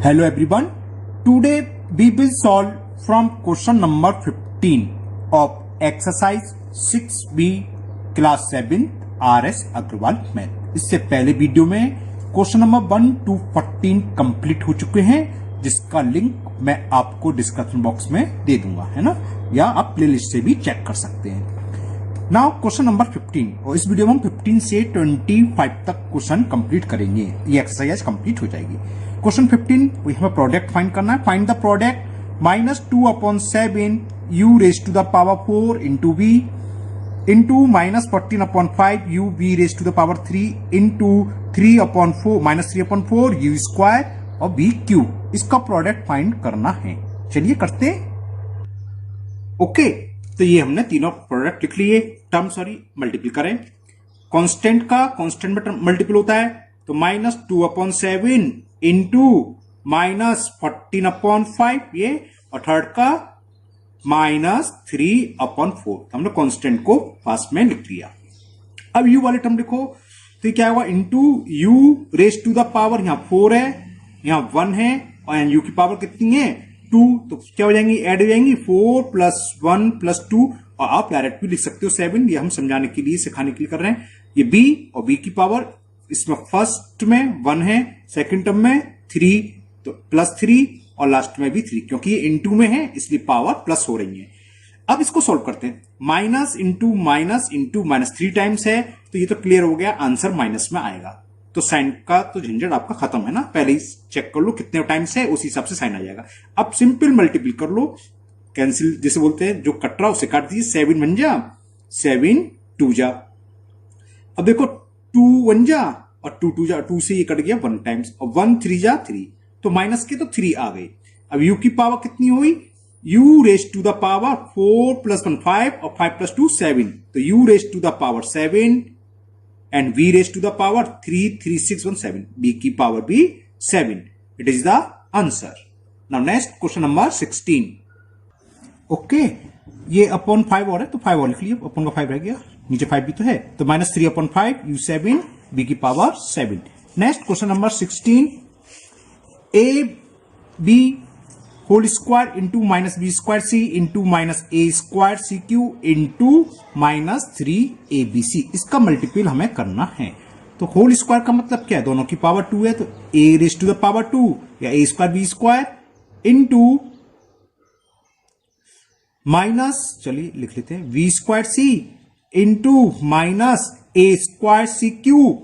Hello everyone. Today we will solve from question number 15 of exercise 6B class 7 RS Agarwal math. इससे पहले video में question number 1 to 14 complete हो चुके हैं, जिसका लिंक मैं आपको डिस्क्रिप्शन बॉक्स में दे दूंगा, है ना, या आप प्लेलिस्ट से भी चेक कर सकते हैं। नाउ क्वेश्चन नंबर 15, और इस वीडियो में हम 15 से 25 तक क्वेश्चन कंप्लीट करेंगे। ये एक्सरसाइज कंप्लीट हो जाएगी। क्वेश्चन 15 वही हमें प्रोडक्ट फाइंड करना है। Find the product -2/7 u raise to the power 4 into v into -14/5 u v raise to the power 3 into 3/4 u square और v क्यूब। इसका प्रोडक्ट फाइंड करना है। चलिए करते हैं। ओके, तो ये हमने तीनों प्रोडक्ट लिख लिए। टर्म मल्टीपल करें। कांस्टेंट का कांस्टेंट में मल्टीपल होता है, तो -2/7 इंटू -14/5 ये, और थर्ड का -3/4। हमने कांस्टेंट को फास्ट में लिख लिया। अब u वाले टर्म लिखो, तो ये क्या होगा, into u raise to the power, यहां 4 है, यहां 1 है, और यहां u की पावर कितनी है 2, तो क्या हो जाएंगी, ऐड हो जाएंगी 4 + 1 + 2, और आप डायरेक्ट भी लिख सकते हो 7। ये हम समझाने के लिए, सिखाने के लिए कर रहे हैं। ये b और b की पावर, इसमें फर्स्ट में 1 है, सेकंड टर्म में 3, तो +3, और लास्ट में भी 3, क्योंकि ये इनटू में है इसलिए पावर प्लस हो रही है। अब इसको सॉल्व करते हैं। माइनस इंटू माइनस 3 टाइम्स है, तो ये तो क्लियर हो गया, आंसर माइनस में आएगा। तो साइन का तो झंझट आपका खत्म है ना, पहले ही चेक कर लो कितने टाइम्स है, उसी हिसाब से साइन आ जाएगा। अब सिंपल मल्टीपल कर लो, कैंसिल जिसे बोलते हैं, जो कट रहा उसे काट दीजिए। 7 बन जा, 7 2 जा। अब देखो 2 1 जा, और 2 2 जा, 2 से ये कट गया 1 टाइम्स, और 1 3 जा 3, तो माइनस के तो 3 आ गए। अब u की पावर कितनी हुई, u raise to the power 4 + 1 5, और 5 + 2 7, तो u raise to the power 7 and v raise to the power 3 3 6 1 7, b की पावर भी 7। It is the answer. Now next question number 16। Okay, ये अपॉन 5 और है, तो 5 और लिख लिया, अपॉन का 5 रह गया, नीचे 5 भी तो है, तो -3/5 u 7 b की power 7। Next question number 16, a b whole square into -b² c into -a² c³ into -3abc। इसका मल्टीपल हमें करना है। तो होल स्क्वायर का मतलब क्या है, दोनों की पावर 2 है, तो a raise to the power 2 या a² b² इंटू चलिए लिख लेते हैं v²c into -a² c³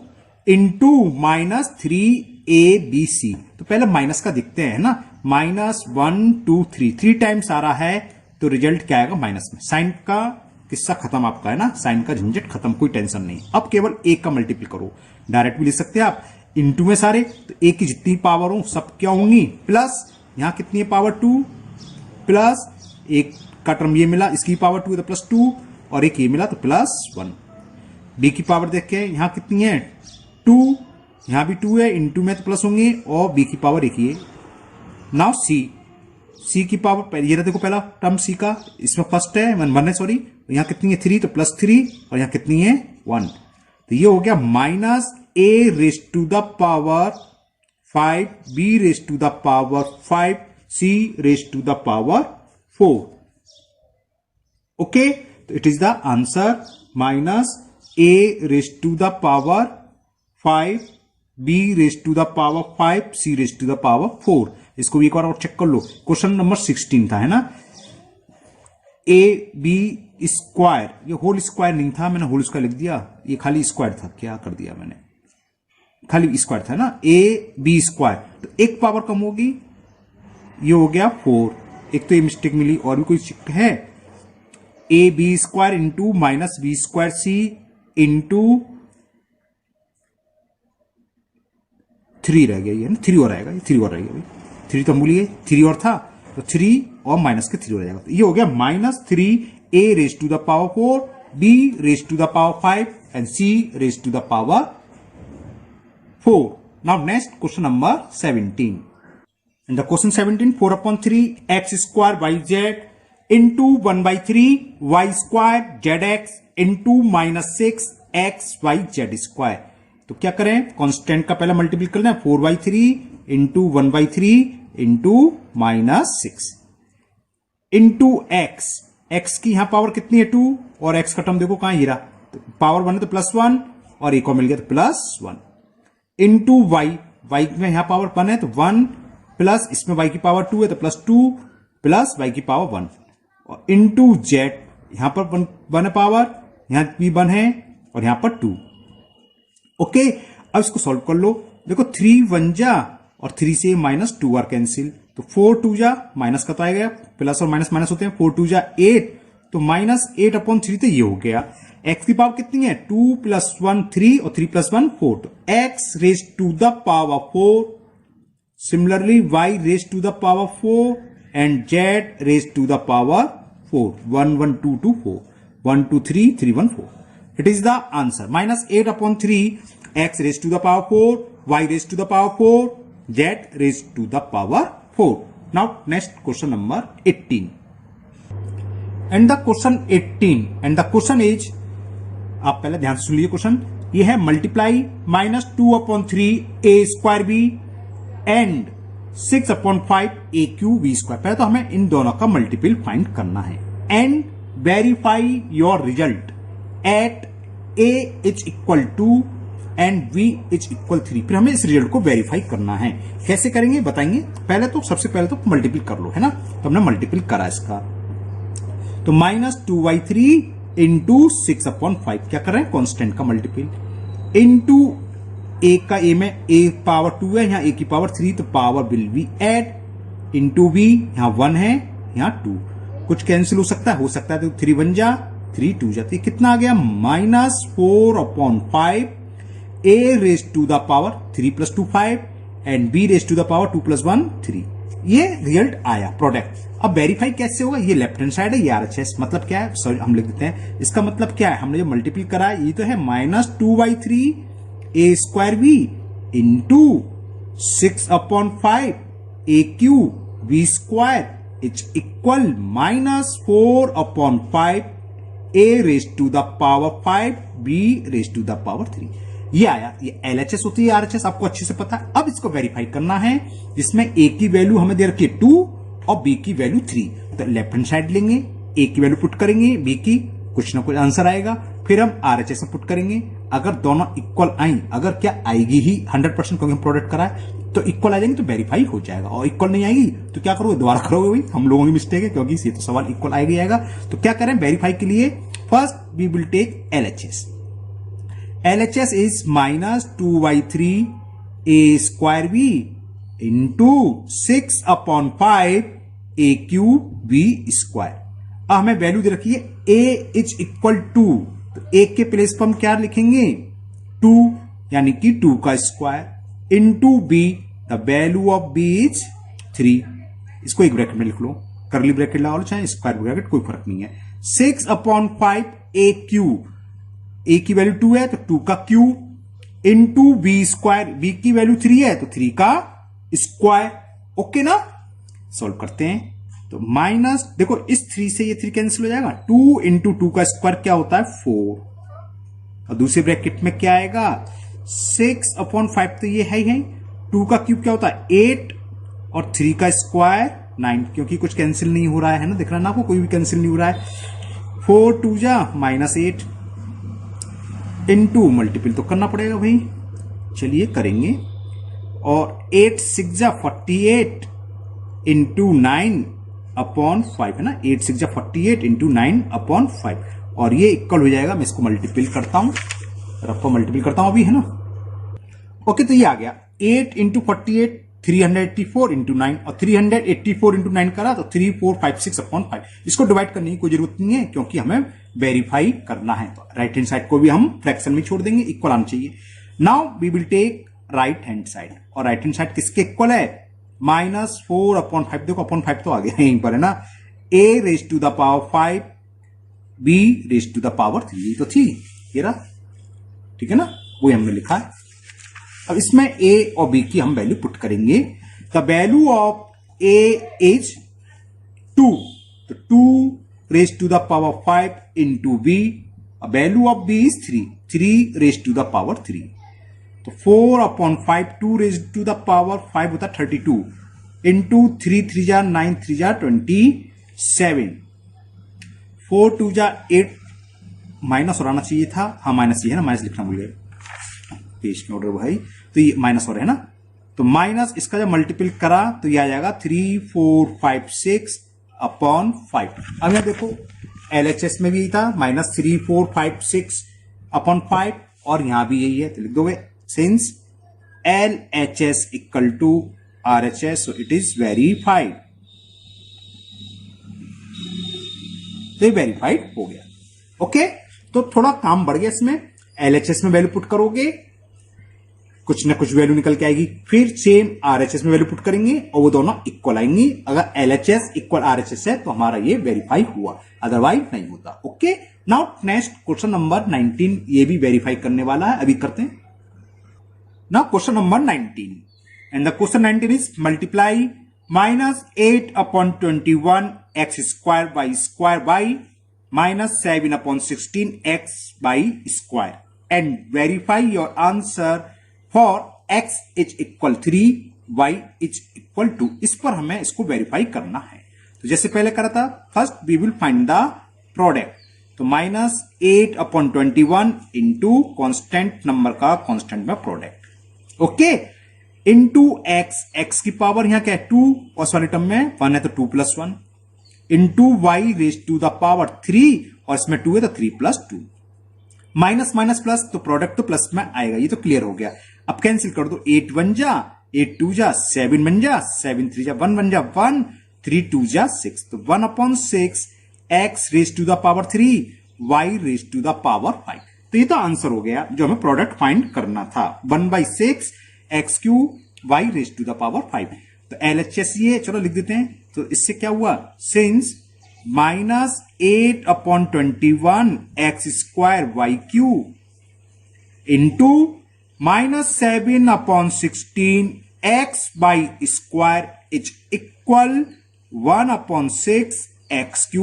into -3abc। तो पहले माइनस का देखते हैं ना, -1 2 3 टाइम्स आ रहा है, तो रिजल्ट क्या आएगा माइनस में। साइन का किस्सा खत्म आपका, है ना, साइन का झंझट खत्म, कोई टेंशन नहीं। अब केवल एक का मल्टीपल करो, डायरेक्ट भी लिख सकते हैं आप, इंटू में सारे, तो एक की जितनी पावर हो सब क्या होंगी प्लस, यहां कितनी है पावर 2, प्लस एक का टर्म ये मिला, इसकी पावर 2 है तो +2, और एक ये मिला तो +1। बी की पावर देख के यहां कितनी है 2, यहां भी 2 है, इंटू में तो प्लस होंगे, और बी की पावर एक ही है। नाउ सी की पावर, ये देखो पहला टर्म सी का, इसमें फर्स्ट है 1 है, सॉरी, यहां कितनी है 3, तो +3, और यहां कितनी है 1, तो ये हो गया -a raise to the power 5 b raise to the power 5 c raise to the power 4। Okay, तो it is the answer, -a raise to the power 5 b raise to the power 5 c raise to the power 4। इसको भी एक बार और check कर लो। Question number 16 था, है ना, ab², ये होल स्क्वायर नहीं था, मैंने होल स्क्वायर लिख दिया, ये खाली स्क्वायर था, क्या कर दिया मैंने, खाली स्क्वायर था ना, ab², तो एक पावर कम होगी, ये हो गया 4, एक तो ये मिस्टेक मिली, और भी कोई है, ab² इंटू -b²c इंटू 3 रह गया, ये ना 3 और आएगा, ये 3 और रहेगा भाई, 3 तो हम भूलिए, 3 और था, तो 3 और माइनस के 3 हो जाएगा, तो ये हो गया -3a raise to the power 4 b raise to the power 5 and c raise to the power 4। Now next question number 17। In the question 17, 4/3 x² yz into 1/3 y² zx into -6 x y z²। तो क्या करें, constant का पहला multiple करना है 4/3 into 1/3 into -6 into x. X की यहां power कितनी है 2 और एक्स का टर्म देखो कहां हीरा, तो पावर 1 है तो +1 और एक और मिल गया तो +1 इंटू वाई। वाई में यहां पावर 1 है तो 1 प्लस इसमें वाई की पावर 2 है तो +2 प्लस वाई की पावर 1 और इंटू जेड। यहां पर 1 है पावर, यहां भी 1 है और यहां पर 2। ओके, अब इसको सॉल्व कर लो। देखो 3 1 जा और 3 से -2 आर कैंसिल, तो 4 2 जा, माइनस का तो आएगा, प्लस और माइनस माइनस होते हैं, 4 2 जा 8, तो -8/3 तो ये हो गया। एक्स की पावर कितनी है 2 + 1 3 और 3 + 1 4, तो x raise to the power 4। Similarly y raise to the power 4 and z raise to the power 4। 1 1 2 2 4 1 2 3 3 1 4। It is the answer. -8/3 x raised to the power 4, y raised to the power 4, z raised to the power 4. Now next question number 18. And the question is, आप पहले ध्यान से सुन लीजिए question. ये है multiply -2/3 a² b and 6/5 aq(v²). पहले तो हमें इन दोनों का मल्टीपल फाइंड करना है and verify your result at a is equal to and v is equal 3। फिर हमें इस रिजल्ट को वेरीफाई करना है। कैसे करेंगे बताएंगे। पहले तो सबसे पहले तो मल्टीपल कर लो, है ना, तो हमने मल्टीपल करा इसका, तो -2/3 इंटू 6/5 क्या कर रहे हैं, कांस्टेंट का मल्टीपल इंटू a का a में a पावर 2 है, यहां a की पावर 3 तो power will be add into v, यहां 1 है यहां 2, कुछ कैंसिल हो सकता है तो 3 1 जा 3 2 जाती, कितना आ गया -4/5 a raise to the power 3 + 2 5 and b raise to the power 2 + 1 3। ये रिजल्ट आया प्रोडक्ट। अब वेरीफाई कैसे होगा, ये लेफ्ट हैंड साइड है, ये RHS, मतलब क्या है, सॉरी हम लिख देते हैं, इसका मतलब क्या है, हमने जो मल्टीपल करा है ये तो है -2/3 a² b into 6/5 aq(v²) is equal -4/5 a raise to the power 5 b raise to the power 3। ये आया, ये LHS होती है, RHS आपको अच्छे से पता है। अब इसको वेरीफाई करना है, जिसमें a की वैल्यू हमें दे रखी है 2 और b की वैल्यू 3, तो लेफ्ट हैंड साइड लेंगे, a की वैल्यू पुट करेंगे, b की कुछ ना कुछ आंसर आएगा, फिर हम RHS में पुट करेंगे। अगर दोनों इक्वल आई, अगर क्या आएगी ही 100% क्योंकि हम प्रोडक्ट करा है, तो इक्वल आ जाएंगे तो वेरीफाई हो जाएगा, और इक्वल नहीं आएगी तो क्या करोगे, दोबारा करोगे भाई, हम लोगों की मिस्टेक है क्योंकि ये तो सवाल इक्वल आएगा। तो क्या करें वेरीफाई के लिए, first we will take LHS। LHS is -2/3 a² b into 6/5 aq(v²). अब हमें वैल्यू दे रखी है a इज इक्वल टू, तो a के प्लेस पर हम क्या लिखेंगे 2, यानी कि 2 का square into b, the value of b is 3। इसको एक ब्रैकेट में लिख लो, करली ब्रैकेट लगा लो चाहे स्क्वायर ब्रैकेट, कोई फर्क नहीं है। 6/5 aq, a की वैल्यू 2 है तो 2 का क्यूब इंटू v², b की वैल्यू 3 है तो 3 का स्क्वायर। ओके ना, सॉल्व करते हैं, तो माइनस, देखो इस 3 से ये 3 कैंसिल हो जाएगा, 2 इंटू 2 का स्क्वायर क्या होता है 4, और दूसरे ब्रैकेट में क्या आएगा 6/5, तो ये है ही है, 2 का क्यूब क्या होता है 8 और 3 का स्क्वायर 9, क्योंकि कुछ कैंसिल नहीं हो रहा है ना, दिख रहा है ना आपको, कोई भी कैंसिल नहीं हो रहा है। 4 2 जा -8 इंटू मल्टीपल तो करना पड़ेगा भाई, चलिए करेंगे, और 8 6 जा 48 इंटू 9/5 है ना, 8 6 जा 48 इंटू 9/5, और ये इक्वल हो जाएगा, मैं इसको मल्टीपल करता हूं, रफा मल्टीपल करता हूं अभी, है ना। ओके, तो ये आ गया 8 इंटू 48 384 इंटू 9, और 384 इंटू 9 करा तो 3456/5। इसको डिवाइड करने की कोई जरूरत नहीं है क्योंकि हमें वेरीफाई करना है, तो राइट हैंड साइड को भी हम फ्रैक्शन में छोड़ देंगे, इक्वल आना चाहिए। Now we will take right hand side, और राइट हैंड साइड किसके इक्वल है -4/5, देखो /5 तो आ गया यहीं पर है ना, a raise to the power 5 b raise to the power 3, तो थी ये रहा, ठीक है ना, वो हमने लिखा है। अब इसमें a और b की हम वैल्यू पुट करेंगे, the value of a is 2, तो 2 raise to the power 5 into b, value of b is 3 raise to the power 3, तो 4/5 2 रेज टू द पावर 5 होता 32 इंटू 3 3 जा 9 3 जा 27 4 2 जा 8 माइनस और आना चाहिए था, हाँ माइनस ही है ना, माइनस लिखना भूल गए पेज के ऑर्डर भाई, तो ये माइनस और है ना, तो माइनस इसका जब मल्टीपल करा तो ये आ जाएगा 3 4 5 6 अपॉन 5। अब यहां देखो LHS में भी यही था -3 4 5 6 अपॉन 5 और यहां भी यही है, तो लिख दोगे since LHS equal to RHS so it is verified, तो ये वेरीफाइड हो गया। ओके, तो थोड़ा काम बढ़ गया इसमें, LHS में वैल्यू पुट करोगे कुछ ना कुछ वैल्यू निकल के आएगी, फिर सेम RHS में वैल्यू पुट करेंगे और वो दोनों इक्वल आएंगी। अगर LHS इक्वल RHS है तो हमारा ये वेरीफाई हुआ, अदरवाइज नहीं होता। Okay, now next question number 19, ये भी वेरीफाई करने वाला है, अभी करते हैं। Now question number 19 and the question 19 is multiply -8/21 x square by square by -7/16 x by square and verify your answer for x is equal 3 y is equal 2। इस पर हमें इसको वेरीफाई करना है, तो जैसे पहले करा था, first we will find the product, तो -8/21 इंटू कॉन्स्टेंट नंबर का कॉन्स्टेंट में product, okay, into x, x की पावर यहां क्या है 2 और उस वाले टर्म में 1 है तो 2 + 1 into y raise to the power 3 और इसमें 2 है तो 3 + 2 माइनस माइनस प्लस, तो प्रोडक्ट तो प्लस में आएगा, ये तो क्लियर हो गया। अब कैंसिल कर दो, 8 1 जा 8 2 जा 7 बन जा 7 3 जा 1 बन जा 1 3 2 जा 6, तो 1/6 x raise to the power 3 y raise to the power 5, तो ये तो आंसर हो गया जो हमें प्रोडक्ट फाइंड करना था, 1/6 x³ y raise to the power 5। तो LHS ये चलो लिख देते हैं, तो इससे क्या हुआ, since -8/21 x square y³ into -7/16 x by square is equal 1/6 x³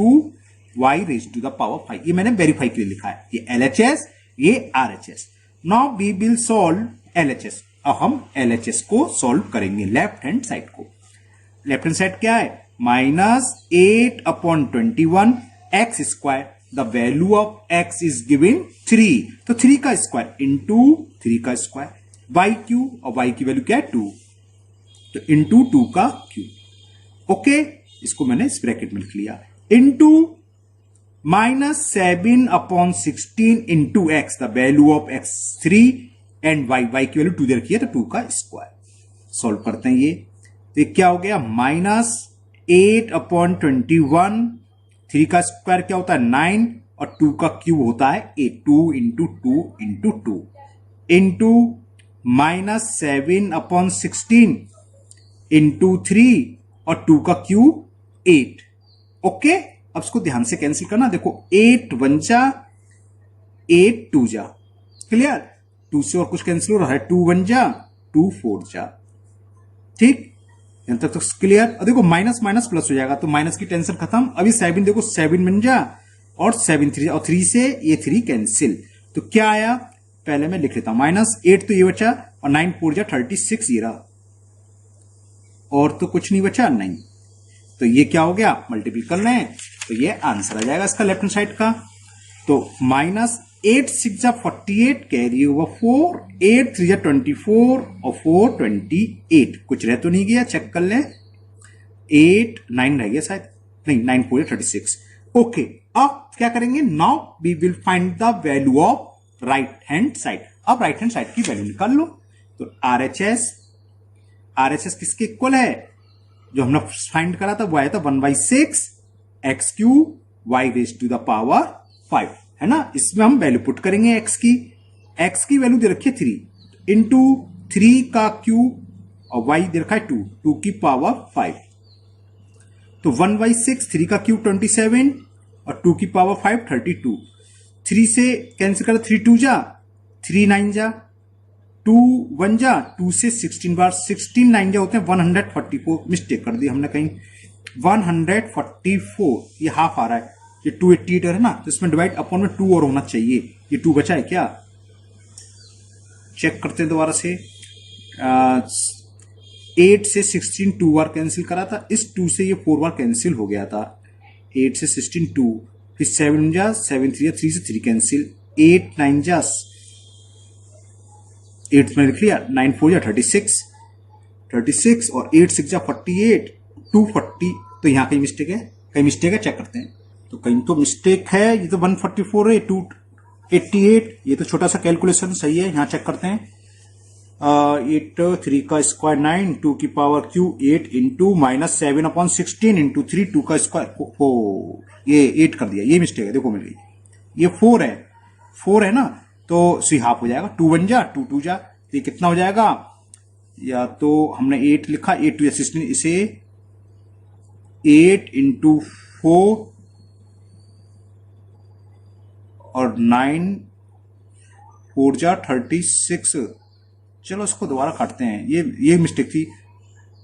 y raise to the power 5। ये मैंने वेरीफाई के लिए लिखा है, ये LHS ये RHS। Now we will solve LHS। अब हम LHS को सॉल्व करेंगे लेफ्ट हैंड साइड को। लेफ्ट हैंड साइड क्या है, -8/21 x square, the value of x is given 3, तो 3 का स्क्वायर इंटू 3 का स्क्वायर, y³ और y की वैल्यू क्या है 2, तो इंटू 2 का क्यूब, ओके, इसको मैंने इस ब्रैकेट में लिख लिया, into -7/16 into x, the value of x 3 and y की वैल्यू 2 दे रखी है तो 2 का स्क्वायर। सॉल्व करते हैं ये, तो ये क्या हो गया, -8/21, 3 का स्क्वायर क्या होता है 9 और 2 का क्यूब होता है 8, 2 इंटू 2 इंटू 2 इंटू -7/16 इंटू 3 और 2 का क्यूब 8, ओके। अब इसको ध्यान से कैंसिल करना, देखो 8 1 जा 8 2 जा, क्लियर, 2 से और कुछ कैंसिल हो रहा है, 2 1 जा 2 4 जा, ठीक, यहां तक तो क्लियर। और देखो माइनस माइनस प्लस हो जाएगा, तो माइनस की टेंशन खत्म। अभी 7 देखो 7 बन जा और 7 3 और 3 से ये 3 कैंसिल, तो क्या आया, पहले मैं लिख लेता हूं, -8 तो ये बचा और 9 4 जा 36 ये रहा, और तो कुछ नहीं बचा नहीं, तो ये क्या हो गया, मल्टीपल कर रहे हैं तो ये आंसर आ जाएगा इसका लेफ्ट हैंड साइड का। तो -8 6 जा 48 कैरी ओवर 4, 8 3 जा 24 और 4 28, कुछ रह तो नहीं गया, चेक कर ले, 8 9 रह गया शायद, नहीं 9 4 36, ओके। अब क्या करेंगे, now we will find the value of right hand side. अब राइट हैंड साइड की वैल्यू निकाल लो, तो RHS किसके इक्वल है, जो हमने फाइंड करा था वो आया था 1/6 x³ y raise to the power 5, है ना। इसमें हम वैल्यू पुट करेंगे x की वैल्यू दे रखी है 3 इंटू 3 का क्यूब और y दे रखा है 2 की पावर 5, तो 1/6 3 का क्यूब 27 और 2 की पावर 5 32, 3 से कैंसिल कर, 3 2 जा 3 9 जा 2 1 जा 2 से 16 बार 16 9 जा होते हैं 144, मिस्टेक कर दी हमने कहीं, 144 ये हाफ आ रहा है, ये 288 है ना, तो इसमें डिवाइड अपॉन में 2 और होना चाहिए, ये 2 बचा है क्या, चेक करते हैं दोबारा से। 8 से 16 2 बार कैंसिल करा था, इस 2 से ये 4 बार कैंसिल हो गया था। 8 से 16 2, फिर 7 जा 7 3 3 से 3 कैंसिल, 8 9 जा 8 में लिख लिया, 9 4 जा 36 36 और 8 6 जा 48 240। तो यहाँ कहीं मिस्टेक है, कहीं मिस्टेक है, चेक करते हैं। तो कहीं तो मिस्टेक है, ये तो 144 है, 288, ये तो छोटा सा कैलकुलेशन सही है, यहाँ चेक करते हैं। 8 3 का स्क्वायर 9, 2 की power Q 8 into -7 upon 16 into 3 2 का स्क्वायर 4, ये 8 कर दिया, ये मिस्टेक है, देखो मिल गई। ये 4 है ना, तो सी हाफ हो जाएगा, 2 1 जा 2 2 जा, ये कितना हो जाएगा, या तो हमने 8 लिखा, 8 2 16, इसे 8 इंटू 4 और 9 4 जा 36। चलो इसको दोबारा काटते हैं, ये मिस्टेक थी,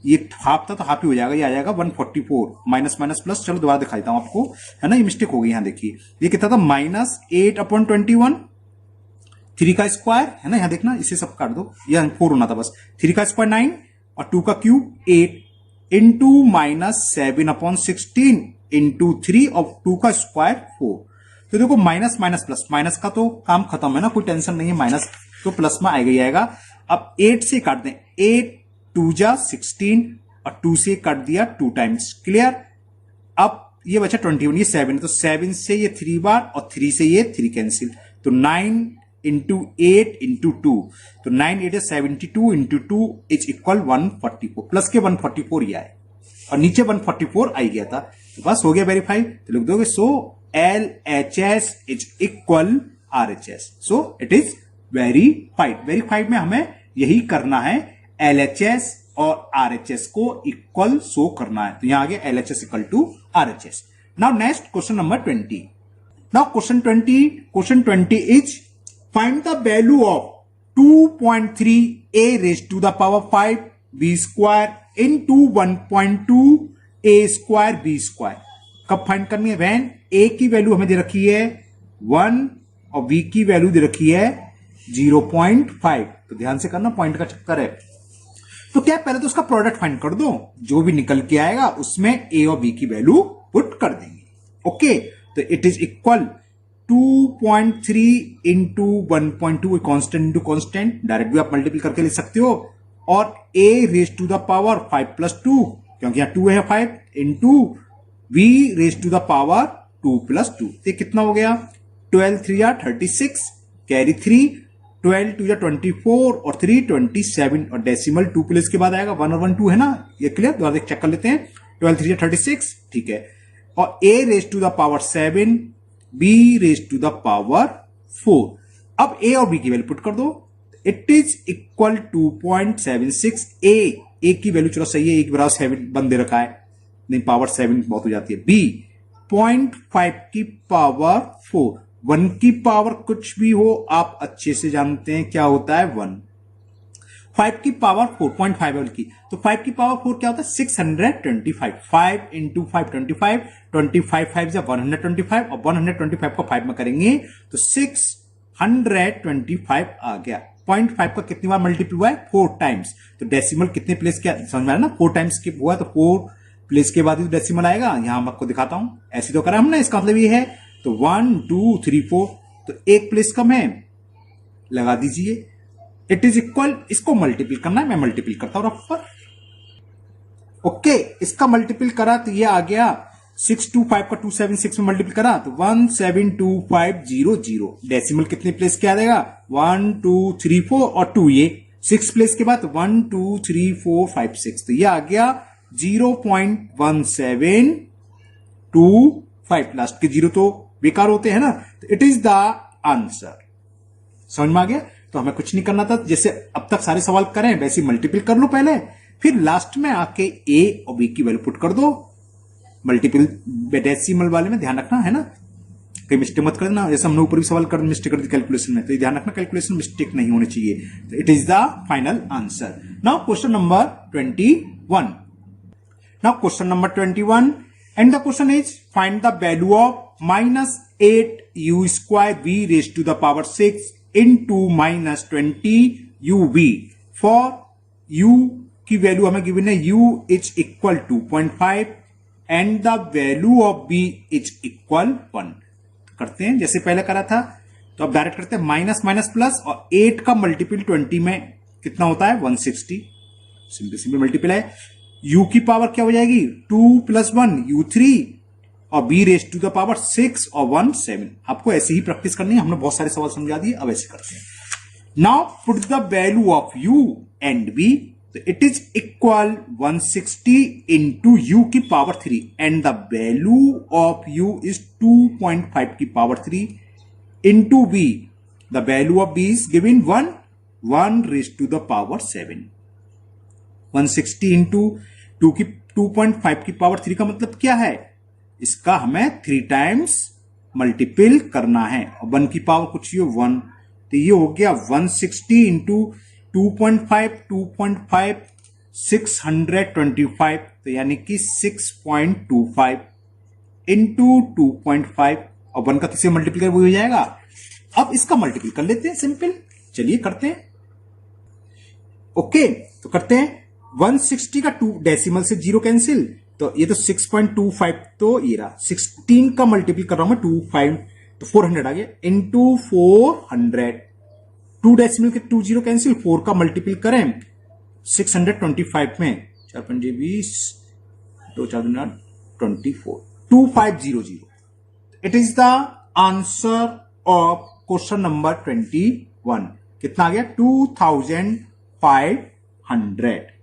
ये हाफ था तो हाफ ही हो जाएगा, ये आ जाएगा 144 माइनस माइनस प्लस। चलो दोबारा दिखा देता हूं आपको, है ना, ये मिस्टेक हो गई। यहाँ देखिए ये कितना था, -8 अपॉन 21, 3 का स्क्वायर है ना, यहाँ देखना, इसे सब काट दो, यह 4 होना था बस, 3 का स्क्वायर 9 और 2 का क्यूब 8 इंटू -7 अपॉन 16 इंटू 3 और 2 का स्क्वायर 4। तो देखो माइनस माइनस प्लस, माइनस का तो काम खत्म है ना, कोई टेंशन नहीं है, माइनस तो प्लस में आएगा ही आएगा। अब 8 से काट दें, 8 2 जा 16 और 2 से काट दिया 2 टाइम्स, क्लियर। अब ये बचा 21, ये 7 है, तो 7 से ये 3 बार और 3 से ये 3 कैंसिल, तो 9 इंटू 8 इंटू 2, तो 9 8 72 इंटू 2 इज इक्वल 144, प्लस के 144 ये आए और नीचे 144 आई गया था, तो बस हो गया वेरीफाई। तो लिख दोगे सो LHS is equal RHS, so it is verified. Verified में हमें यही करना है, LHS और RHS को इक्वल शो करना है, तो यहां आ गया LHS equal to RHS। Now next question number 20। Now question 20 is find the value of 2.3 a raised to the power 5 b square into 1.2 a square b square। कब find करनी है, वैन a की वैल्यू हमें दे रखी है 1 और b की value दे रखी है 0.5। तो ध्यान से करना, पॉइंट का चक्कर है। तो क्या पहले तो उसका प्रोडक्ट फाइंड कर दो, जो भी निकल के आएगा उसमें a और b की वैल्यू पुट कर देंगे। ओके, तो it is equal 2.3 into 1.2, constant into constant, direct भी आप मल्टीपल करके लिख सकते हो, और a raise to the power 5 plus 2, क्योंकि यहां 2 है 5, into v raise to the power 2 plus 2, ये कितना हो गया, 12 3 या 36, कैरी 3, 12 2 या 24 और 3 27, और डेसिमल 2 प्लेस के बाद आएगा 1 और 1 2 है ना, ये क्लियर, दोबारा चेक कर लेते हैं। 12 3 या 36, ठीक है, और a raise to the power 7, b raise to the power 4। अब a और b की वैल्यू पुट कर दो, इट इज इक्वल 2.76। a की वैल्यू चलो सही है, एक बराबर 7 बन दे रखा है, नहीं पावर 7 बहुत हो जाती है। b 0.5 की पावर 4, 1 की पावर कुछ भी हो आप अच्छे से जानते हैं क्या होता है 1, 5 की पावर 4.5 की, तो 5 की पावर 4 क्या होता है 625, 5 इंटू 5 25, 25 5 जा 125 और 125 को 5 में करेंगे तो 625 आ गया। 0.5 का कितनी बार मल्टीपल हुआ है 4 टाइम्स, तो डेसिमल कितने प्लेस किया समझ में आया ना, 4 टाइम्स के हुआ तो 4 प्लेस के बाद ही डेसिमल आएगा। यहां मैं आपको दिखाता हूं, ऐसे तो करा हमने, इसका मतलब ये है तो 1 2 3 4, तो एक प्लेस कम है, लगा दीजिए, इट इज इक्वल, इसको मल्टीपल करना है, मैं मल्टीपल करता हूं रफ पर। ओके, इसका मल्टीपल करा तो ये आ गया 625 का 276 में मल्टीपल करा तो 172500। डेसिमल कितने प्लेस के आ जाएगा 1 2 3 4 और 2, ये 6 प्लेस के बाद 1 2 3 4 5 6, तो ये आ गया 0.1725। लास्ट के जीरो तो बेकार होते हैं ना, तो इट इज द आंसर। समझ में आ गया, तो हमें कुछ नहीं करना था, जैसे अब तक सारे सवाल करें वैसे मल्टीपल कर लो पहले, फिर लास्ट में आके a और b की वैल्यू पुट कर दो। मल्टीपल डेसिमल वाले में ध्यान रखना है ना, कहीं मिस्टेक मत करना, जैसे हमने ऊपर भी सवाल कर मिस्टेक कर दी कैलकुलेशन में, तो ध्यान रखना कैलकुलेशन मिस्टेक नहीं होनी चाहिए। तो it is the final answer. Now question number 21। Now question number 21 and the question is find the value of -8u² v raised to the power 6 into minus 20 uv for u की value हमें given है u is equal 2.5 and the value of b is equal 1। करते हैं जैसे पहले करा था, तो अब डायरेक्ट करते हैं माइनस माइनस प्लस, और 8 का मल्टीपल 20 में कितना होता है 160, सिंपल सिंपल मल्टीपल है। u की पावर क्या हो जाएगी 2 + 1 u3 और b raise to the power 6 और 1 7। आपको ऐसे ही प्रैक्टिस करनी है, हमने बहुत सारे सवाल समझा दिए, अब ऐसे करते हैं। Now put the value of u and b, तो it is equal 160 into u की power 3 and the value of u is 2.5 की power 3 into b, the value of b is given 1 raise to the power 7। 160 into 2.5 की power 3 का मतलब क्या है, इसका हमें 3 टाइम्स मल्टीपल करना है, और 1 की पावर कुछ ही 1, तो ये हो गया 160 इंटू 2.5 625, तो यानी कि 6.25 इंटू 2.5 और 1 का किससे मल्टीपल कर वो हो जाएगा। अब इसका मल्टीपल कर लेते हैं, सिंपल, चलिए करते हैं। ओके, तो करते हैं 160 का 2 डेसिमल से 0 कैंसिल, तो ये तो 6.25, तो ये रहा 16 का मल्टीपल कर रहा हूं मैं 25, तो 400 आ गया इंटू 400, 2 डेसिमल के 2 0 कैंसिल, 4 का मल्टीपल करें 625 में 4 पंजे 20, 2 4 24, 2500। It is the answer of question number 21। कितना आ गया 2500।